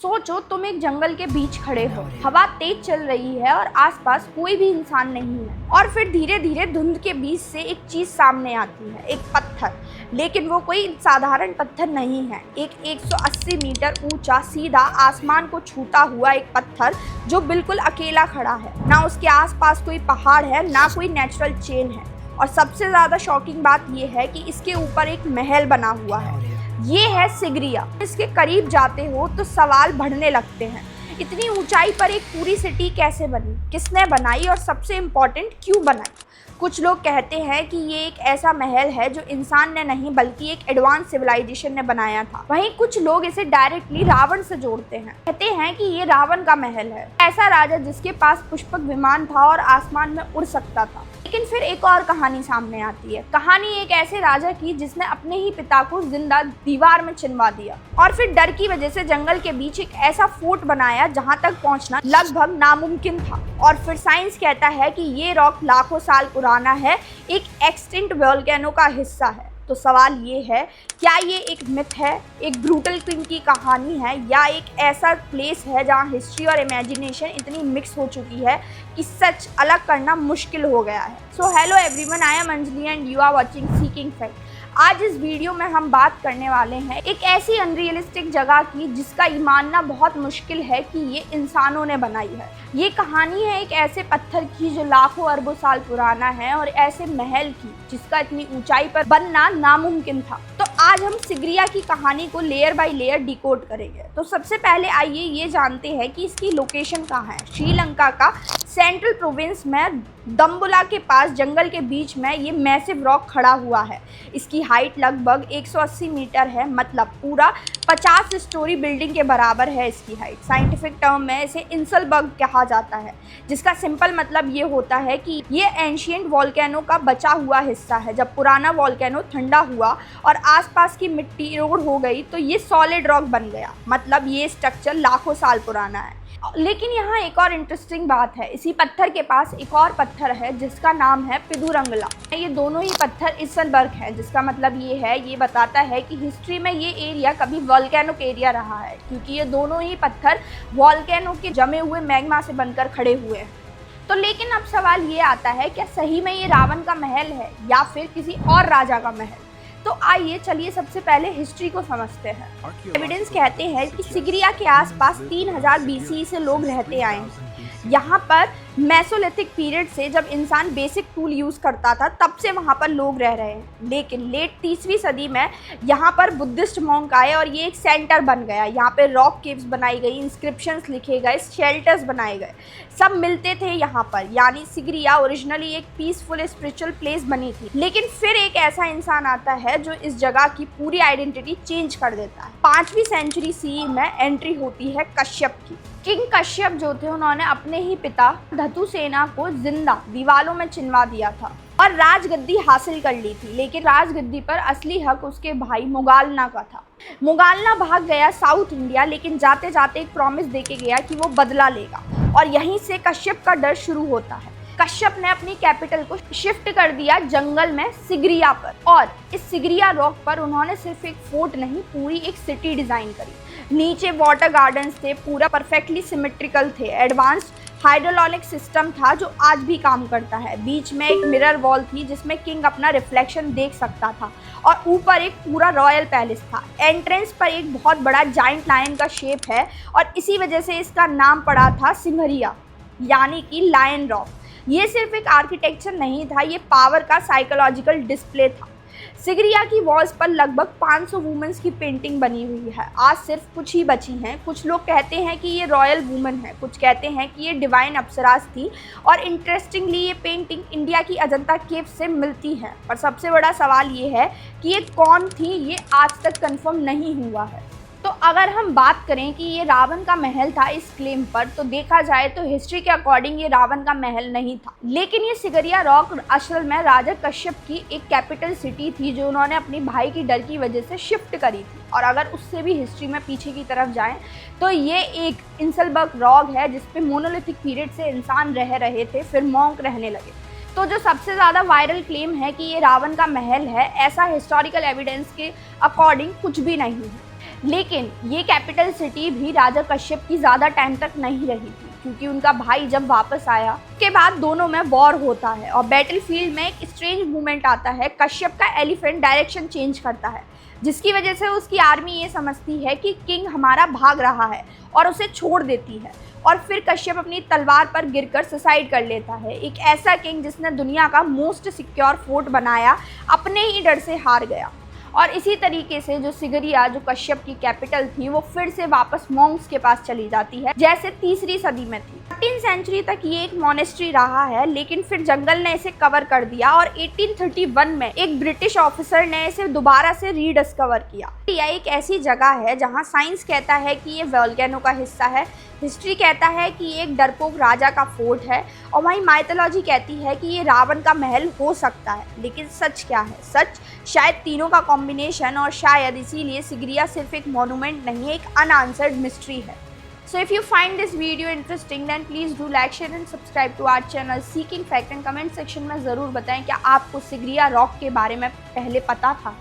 सोचो तुम एक जंगल के बीच खड़े हो, हवा तेज चल रही है और आसपास कोई भी इंसान नहीं है, और फिर धीरे धीरे धुंध के बीच से एक चीज सामने आती है, एक पत्थर। लेकिन वो कोई साधारण पत्थर नहीं है, एक 180 मीटर ऊंचा सीधा आसमान को छूता हुआ एक पत्थर जो बिल्कुल अकेला खड़ा है। ना उसके आसपास कोई पहाड़ है, ना कोई नेचुरल चेन है, और सबसे ज्यादा शॉकिंग बात यह है कि इसके ऊपर एक महल बना हुआ है। ये है सिगरिया। इसके करीब जाते हो तो सवाल बढ़ने लगते हैं, इतनी ऊंचाई पर एक पूरी सिटी कैसे बनी, किसने बनाई, और सबसे इम्पोर्टेंट क्यों बनाई। कुछ लोग कहते हैं कि ये एक ऐसा महल है जो इंसान ने नहीं बल्कि एक एडवांस सिविलाइजेशन ने बनाया था। वहीं कुछ लोग इसे डायरेक्टली रावण से जोड़ते हैं, कहते हैं कि ये रावण का महल है, ऐसा राजा जिसके पास पुष्पक विमान था और आसमान में उड़ सकता था। लेकिन फिर एक और कहानी सामने आती है। कहानी एक ऐसे राजा की जिसने अपने ही पिता को जिंदा दीवार में चिनवा दिया और फिर डर की वजह से जंगल के बीच एक ऐसा फोर्ट बनाया जहां तक पहुंचना लगभग नामुमकिन था। और फिर साइंस कहता है कि ये रॉक लाखों साल पुराना है, एक एक्सटिंक्ट वोल्केनो का हिस्सा है। तो सवाल ये है, क्या ये एक मिथ है, एक ब्रूटल क्वीन की कहानी है, या एक ऐसा प्लेस है जहाँ हिस्ट्री और इमेजिनेशन इतनी मिक्स हो चुकी है कि सच अलग करना मुश्किल हो गया है। So hello everyone, I am Anjali and you are watching seeking fact. आज इस वीडियो में हम बात करने वाले हैं एक ऐसी अनरियलिस्टिक जगह की जिसका ये मानना बहुत मुश्किल है कि ये इंसानों ने बनाई है। ये कहानी है एक ऐसे पत्थर की जो लाखों अरबों साल पुराना है, और ऐसे महल की जिसका इतनी ऊंचाई पर बनना नामुमकिन था। तो आज हम सिगरिया की कहानी को लेयर बाय लेयर डिकोड करेंगे। तो सबसे पहले आइए ये जानते हैं कि इसकी लोकेशन कहाँ है। श्रीलंका का सेंट्रल प्रोविंस में दम्बुला के पास जंगल के बीच में ये मैसिव रॉक खड़ा हुआ है। इसकी हाइट लगभग 180 मीटर है, मतलब पूरा 50 स्टोरी बिल्डिंग के बराबर है इसकी हाइट। साइंटिफिक टर्म में इसे इंसलबर्ग कहा जाता है, जिसका सिंपल मतलब ये होता है कि ये एंशिएंट वोल्केनो का बचा हुआ हिस्सा है। जब पुराना वोल्केनो ठंडा हुआ और आसपास की मिट्टी रोड हो गई तो ये सॉलिड रॉक बन गया, मतलब ये स्ट्रक्चर लाखों साल पुराना है। लेकिन यहाँ एक और इंटरेस्टिंग बात है, इसी पत्थर के पास एक और पत्थर है जिसका नाम है पिदुरंगला। ये दोनों ही पत्थर इंसलबर्ग हैं, जिसका मतलब ये बताता है कि हिस्ट्री में ये एरिया कभी वोल्केनिक एरिया रहा है, क्योंकि ये दोनों ही पत्थर वोल्केनो के जमे हुए मैग्मा से बनकर खड़े हुए हैं। तो लेकिन अब सवाल ये आता है, क्या सही में ये रावण का महल है या फिर किसी और राजा का महल। तो आइए चलिए सबसे पहले हिस्ट्री को समझते हैं। एविडेंस कहते हैं कि सिगरिया के आसपास 3000 BCE से लोग रहते आए हैं। यहाँ पर मेसोलिथिक पीरियड से, जब इंसान बेसिक टूल यूज़ करता था, तब से वहाँ पर लोग रह रहे हैं। लेकिन लेट 30वीं सदी में यहाँ पर बुद्धिस्ट मॉन्क आए और ये एक सेंटर बन गया। यहाँ पे रॉक केव्स बनाई गई, इंस्क्रिप्शंस लिखे गए, शेल्टर्स बनाए गए, सब मिलते थे यहाँ पर। यानी सिगरिया ओरिजिनली एक पीसफुल स्पिरिचुअल प्लेस बनी थी। लेकिन फिर एक ऐसा इंसान आता है जो इस जगह की पूरी आइडेंटिटी चेंज कर देता है। 5वीं सेंचुरी CE में एंट्री होती है कश्यप की। किंग कश्यप जो थे, उन्होंने अपने ही पिता धतुसेना को जिंदा दीवालों में चिनवा दिया था और राजगद्दी हासिल कर ली थी। लेकिन राजगद्दी पर असली हक उसके भाई मुगालना का था। मुगालना भाग गया साउथ इंडिया, लेकिन जाते जाते एक प्रॉमिस देके गया कि वो बदला लेगा, और यहीं से कश्यप का डर शुरू होता है। कश्यप ने अपनी कैपिटल को शिफ्ट कर दिया जंगल में सिगरिया पर, और इस सिगरिया रॉक पर उन्होंने सिर्फ एक फोर्ट नहीं, पूरी एक सिटी डिजाइन करी। नीचे वाटर गार्डन्स थे, पूरा परफेक्टली सिमेट्रिकल थे, एडवांस्ड हाइड्रोलॉनिक सिस्टम था जो आज भी काम करता है। बीच में एक मिरर वॉल थी जिसमें किंग अपना रिफ्लेक्शन देख सकता था, और ऊपर एक पूरा रॉयल पैलेस था। एंट्रेंस पर एक बहुत बड़ा जाइंट लायन का शेप है, और इसी वजह से इसका नाम पड़ा था सिमरिया, यानी कि लायन रॉक। ये सिर्फ एक आर्किटेक्चर नहीं था, ये पावर का साइकोलॉजिकल डिस्प्ले था। सिगरिया की वॉल्स पर लगभग 500 वुमेन्स की पेंटिंग बनी हुई है। आज सिर्फ कुछ ही बची हैं। कुछ लोग कहते हैं कि ये रॉयल वुमेन है, कुछ कहते हैं कि ये डिवाइन अप्सरास थी, और इंटरेस्टिंगली ये पेंटिंग इंडिया की अजंता केव से मिलती है। पर सबसे बड़ा सवाल ये है कि ये कौन थी, ये आज तक कंफर्म नहीं हुआ है। तो अगर हम बात करें कि ये रावण का महल था इस क्लेम पर, तो देखा जाए तो हिस्ट्री के अकॉर्डिंग ये रावण का महल नहीं था। लेकिन ये सिगरिया रॉक असल में राजा कश्यप की एक कैपिटल सिटी थी जो उन्होंने अपनी भाई की डर की वजह से शिफ्ट करी थी। और अगर उससे भी हिस्ट्री में पीछे की तरफ जाएं तो ये एक इंसलबर्ग रॉक है जिसपे मोनोलिथिक पीरियड से इंसान रह रहे थे, फिर मॉन्क रहने लगे। तो जो सबसे ज़्यादा वायरल क्लेम है कि ये रावण का महल है, ऐसा हिस्टोरिकल एविडेंस के अकॉर्डिंग कुछ भी नहीं है। लेकिन ये कैपिटल सिटी भी राजा कश्यप की ज़्यादा टाइम तक नहीं रही थी, क्योंकि उनका भाई जब वापस आया उसके बाद दोनों में वॉर होता है और बैटलफील्ड में एक स्ट्रेंज मूवमेंट आता है। कश्यप का एलिफेंट डायरेक्शन चेंज करता है, जिसकी वजह से उसकी आर्मी ये समझती है कि किंग हमारा भाग रहा है और उसे छोड़ देती है। और फिर कश्यप अपनी तलवार पर गिरकर सुसाइड कर लेता है। एक ऐसा किंग जिसने दुनिया का मोस्ट सिक्योर फोर्ट बनाया, अपने ही डर से हार गया। और इसी तरीके से जो सिगरिया, जो कश्यप की कैपिटल थी, वो फिर से वापस मॉन्क्स के पास चली जाती है, जैसे तीसरी सदी में थी। 13वीं सेंचुरी तक ये एक मॉनेस्ट्री रहा है, लेकिन फिर जंगल ने इसे कवर कर दिया और 1831 में एक ब्रिटिश ऑफिसर ने इसे दोबारा से रीडिस्कवर किया। यह एक ऐसी जगह है जहाँ साइंस कहता है कि ये वोल्केनो का हिस्सा है, हिस्ट्री कहता है कि ये एक डरपोक राजा का फोर्ट है, और वहीं माइथोलॉजी कहती है कि ये रावण का महल हो सकता है। लेकिन सच क्या है? सच शायद तीनों का कॉम्बिनेशन, और शायद इसीलिए सिगरिया सिर्फ एक मॉन्यूमेंट नहीं है, एक अनआंसर्ड मिस्ट्री है। So if you find this video interesting, then please do like, share and subscribe to our channel Seeking Fact, and comment section में ज़रूर बताएं क्या आपको सिगरिया रॉक के बारे में पहले पता था।